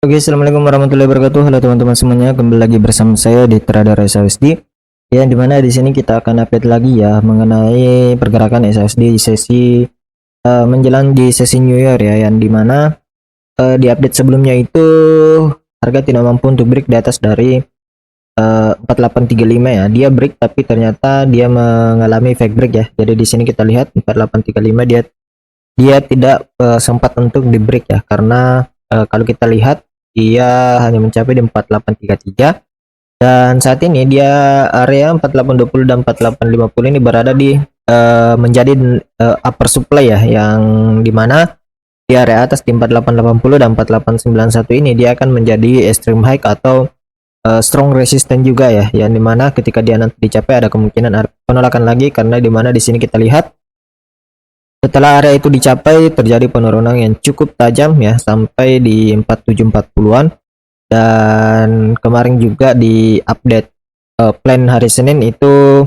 Oke, assalamualaikum warahmatullahi wabarakatuh. Halo teman-teman semuanya, kembali lagi bersama saya di Trader SAUSD. Yang dimana di sini kita akan update lagi ya mengenai pergerakan SAUSD di sesi menjelang di sesi New Year ya, yang dimana di update sebelumnya itu harga tidak mampu untuk break di atas dari 4835 ya. Dia break tapi ternyata dia mengalami fake break ya. Jadi di sini kita lihat 4835 dia tidak sempat untuk di break ya, karena kalau kita lihat dia hanya mencapai di 4833, dan saat ini dia area 4820 dan 4850 ini berada di menjadi upper supply ya, yang dimana di area atas di 4880 dan 4891 ini dia akan menjadi extreme high atau strong resistance juga ya, yang dimana ketika dia nanti dicapai ada kemungkinan penolakan lagi, karena dimana di sini kita lihat setelah area itu dicapai terjadi penurunan yang cukup tajam ya sampai di 4740-an, dan kemarin juga di update plan hari Senin itu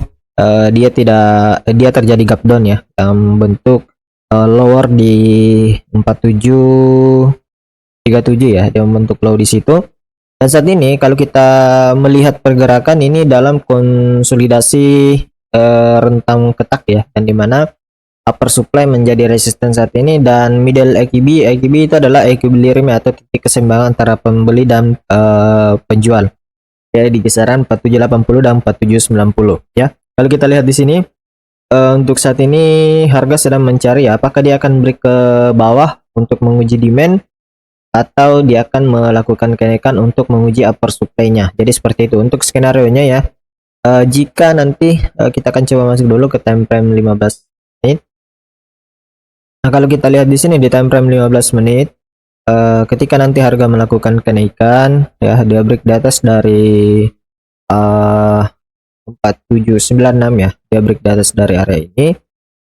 dia terjadi gap down ya dalam bentuk lower di 4737 ya, dia membentuk low di situ. Dan saat ini kalau kita melihat pergerakan ini dalam konsolidasi rentang ketak ya, dan dimana upper supply menjadi resisten saat ini, dan middle EKB itu adalah equilibrium atau titik keseimbangan antara pembeli dan penjual ya, di kisaran 4780 dan 4790 ya. Kalau kita lihat di sini untuk saat ini harga sedang mencari ya, apakah dia akan break ke bawah untuk menguji demand atau dia akan melakukan kenaikan untuk menguji upper supply-nya. Jadi seperti itu untuk skenario nya ya. Jika nanti kita akan coba masuk dulu ke time frame 15 menit. Nah, kalau kita lihat di sini di time frame 15 menit, ketika nanti harga melakukan kenaikan ya, dia break di atas dari 4796 ya, dia break di atas dari area ini,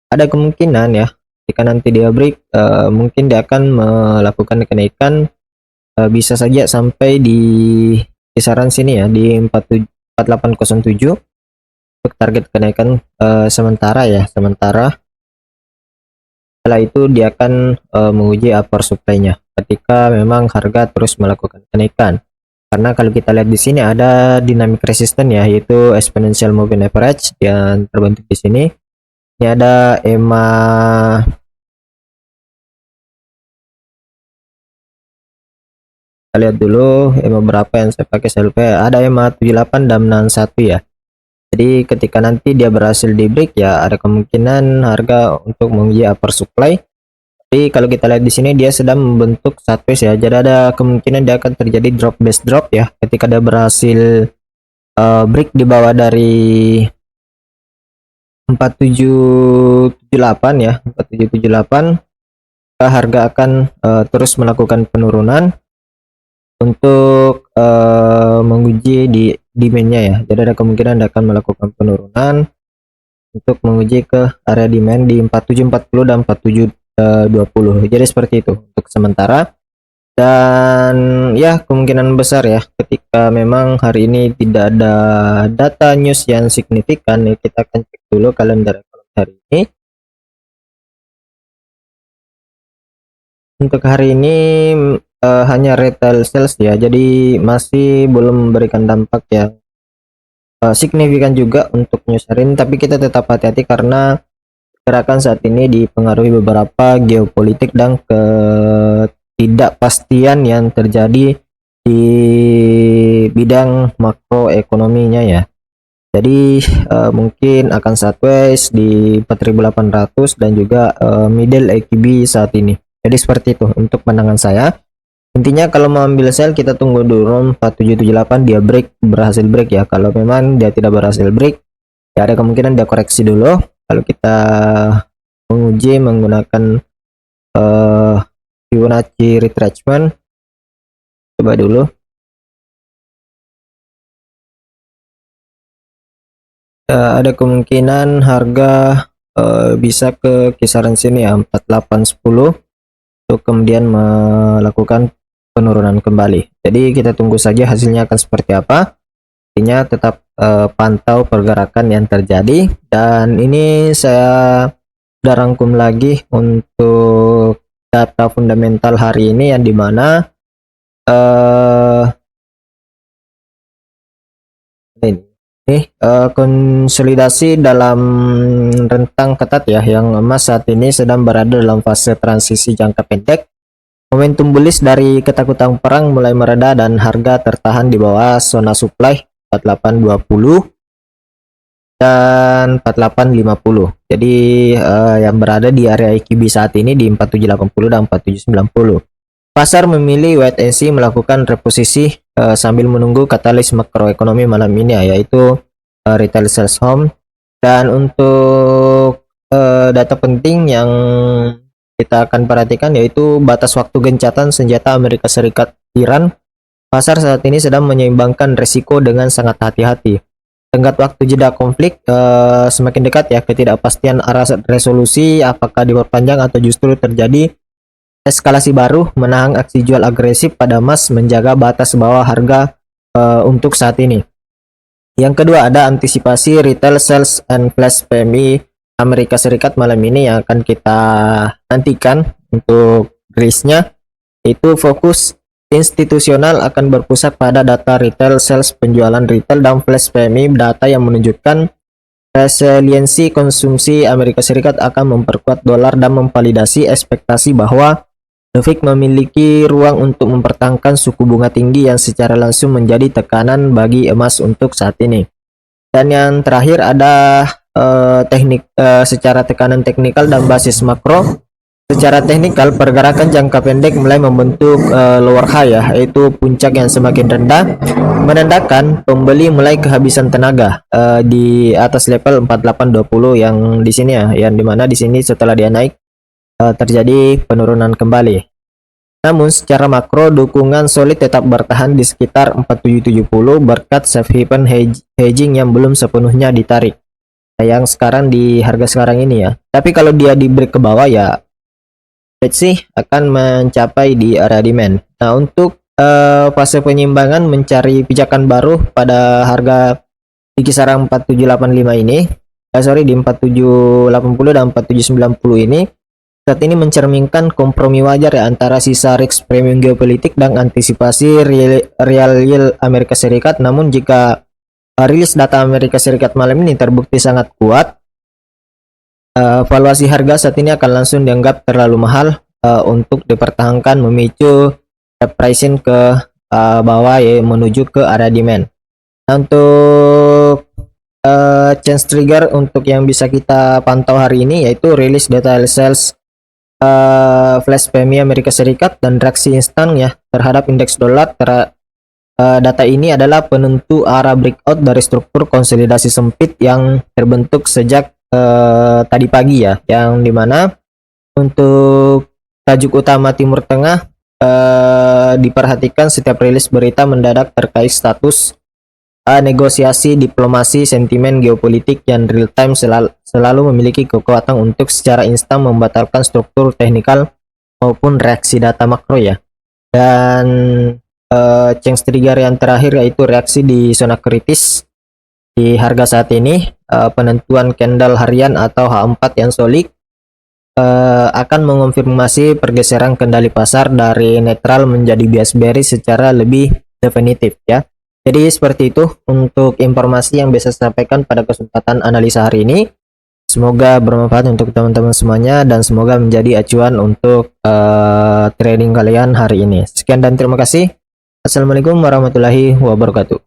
ada kemungkinan ya jika nanti dia break mungkin dia akan melakukan kenaikan, bisa saja sampai di kisaran sini ya di 4807 untuk target kenaikan sementara ya, sementara setelah itu dia akan menguji upper supply-nya ketika memang harga terus melakukan kenaikan. Karena kalau kita lihat di sini ada dynamic resistance ya, yaitu exponential moving average yang terbentuk di sini. Ini ada EMA, kita lihat dulu EMA berapa yang saya pakai selfie. Ada EMA 78 dan 61 ya. Jadi ketika nanti dia berhasil di break ya, ada kemungkinan harga untuk menguji upper supply. Tapi kalau kita lihat di sini dia sedang membentuk sideways ya, jadi ada kemungkinan dia akan terjadi drop base drop ya ketika dia berhasil break di bawah dari 4778 ya, 4778, harga akan terus melakukan penurunan untuk menguji di demand-nya ya. Jadi ada kemungkinan dia akan melakukan penurunan untuk menguji ke area demand di 4740 dan 4720. Jadi seperti itu untuk sementara. Dan ya kemungkinan besar ya ketika memang hari ini tidak ada data news yang signifikan ya, kita akan cek dulu kalender ekonomi hari ini. Untuk hari ini hanya retail sales ya, jadi masih belum memberikan dampak yang signifikan juga untuk news hari ini, tapi kita tetap hati-hati karena gerakan saat ini dipengaruhi beberapa geopolitik dan ketidakpastian yang terjadi di bidang makroekonominya ya. Jadi mungkin akan sideways di 4800 dan juga middle EKB saat ini. Jadi seperti itu untuk pandangan saya. Intinya kalau mau ambil sell kita tunggu dulu 4778 dia berhasil break ya. Kalau memang dia tidak berhasil break ya, ada kemungkinan dia koreksi dulu. Kalau kita menguji menggunakan Fibonacci retracement, coba dulu. Ada kemungkinan harga bisa ke kisaran sini ya 4810 untuk kemudian melakukan penurunan kembali. Jadi kita tunggu saja hasilnya akan seperti apa. Intinya tetap pantau pergerakan yang terjadi, dan ini saya sudah rangkum lagi untuk data fundamental hari ini, yang dimana eh konsolidasi dalam rentang ketat ya, yang emas saat ini sedang berada dalam fase transisi jangka pendek. Momentum bullish dari ketakutan perang mulai mereda dan harga tertahan di bawah zona supply 4820 dan 4850. Jadi yang berada di area EKB saat ini di 4780 dan 4790. Pasar memilih wait and see, melakukan reposisi sambil menunggu katalis makroekonomi malam ini ya, yaitu retail sales home. Dan untuk data penting yang kita akan perhatikan yaitu batas waktu gencatan senjata Amerika Serikat Iran. Pasar saat ini sedang menyeimbangkan resiko dengan sangat hati-hati. Tenggat waktu jeda konflik semakin dekat ya, ketidakpastian arah resolusi apakah diperpanjang atau justru terjadi eskalasi baru menahan aksi jual agresif pada emas, menjaga batas bawah harga untuk saat ini. Yang kedua ada antisipasi retail sales and flash PMI Amerika Serikat malam ini yang akan kita nantikan untuk rilisnya, itu fokus institusional akan berpusat pada data retail sales, penjualan retail dan flash PMI, data yang menunjukkan resiliensi konsumsi Amerika Serikat akan memperkuat dolar dan memvalidasi ekspektasi bahwa The Fed memiliki ruang untuk mempertahankan suku bunga tinggi yang secara langsung menjadi tekanan bagi emas untuk saat ini. Dan yang terakhir ada secara tekanan teknikal dan basis makro. Secara teknikal, pergerakan jangka pendek mulai membentuk lower high ya, yaitu puncak yang semakin rendah, menandakan pembeli mulai kehabisan tenaga di atas level 4820 yang di sini ya, yang dimana di sini setelah dia naik terjadi penurunan kembali. Namun secara makro, dukungan solid tetap bertahan di sekitar 4770 berkat safe haven hedging yang belum sepenuhnya ditarik, yang sekarang di harga sekarang ini ya. Tapi kalau dia di break ke bawah ya, let's see, akan mencapai di area demand. Nah, untuk fase penyimbangan mencari pijakan baru pada harga di kisaran 4785 ini, di 4780 dan 4790 ini, saat ini mencerminkan kompromi wajar ya antara sisa risk premium geopolitik dan antisipasi real yield Amerika Serikat. Namun jika rilis data Amerika Serikat malam ini terbukti sangat kuat, valuasi harga saat ini akan langsung dianggap terlalu mahal untuk dipertahankan, memicu pricing ke bawah ya, menuju ke area demand. Nah, untuk chance trigger untuk yang bisa kita pantau hari ini yaitu rilis data sales flash PMI Amerika Serikat dan reaksi instan ya terhadap indeks dolar. Data ini adalah penentu arah breakout dari struktur konsolidasi sempit yang terbentuk sejak tadi pagi ya, yang dimana untuk tajuk utama Timur Tengah diperhatikan setiap rilis berita mendadak terkait status negosiasi diplomasi, sentimen geopolitik yang real time selalu memiliki kekuatan untuk secara instan membatalkan struktur teknikal maupun reaksi data makro ya. Dan chance trigger yang terakhir yaitu reaksi di zona kritis di harga saat ini, penentuan candle harian atau H4 yang solid akan mengonfirmasi pergeseran kendali pasar dari netral menjadi bias bearish secara lebih definitif ya. Jadi seperti itu untuk informasi yang bisa saya sampaikan pada kesempatan analisa hari ini. Semoga bermanfaat untuk teman-teman semuanya dan semoga menjadi acuan untuk trading kalian hari ini. Sekian dan terima kasih. Assalamualaikum warahmatullahi wabarakatuh.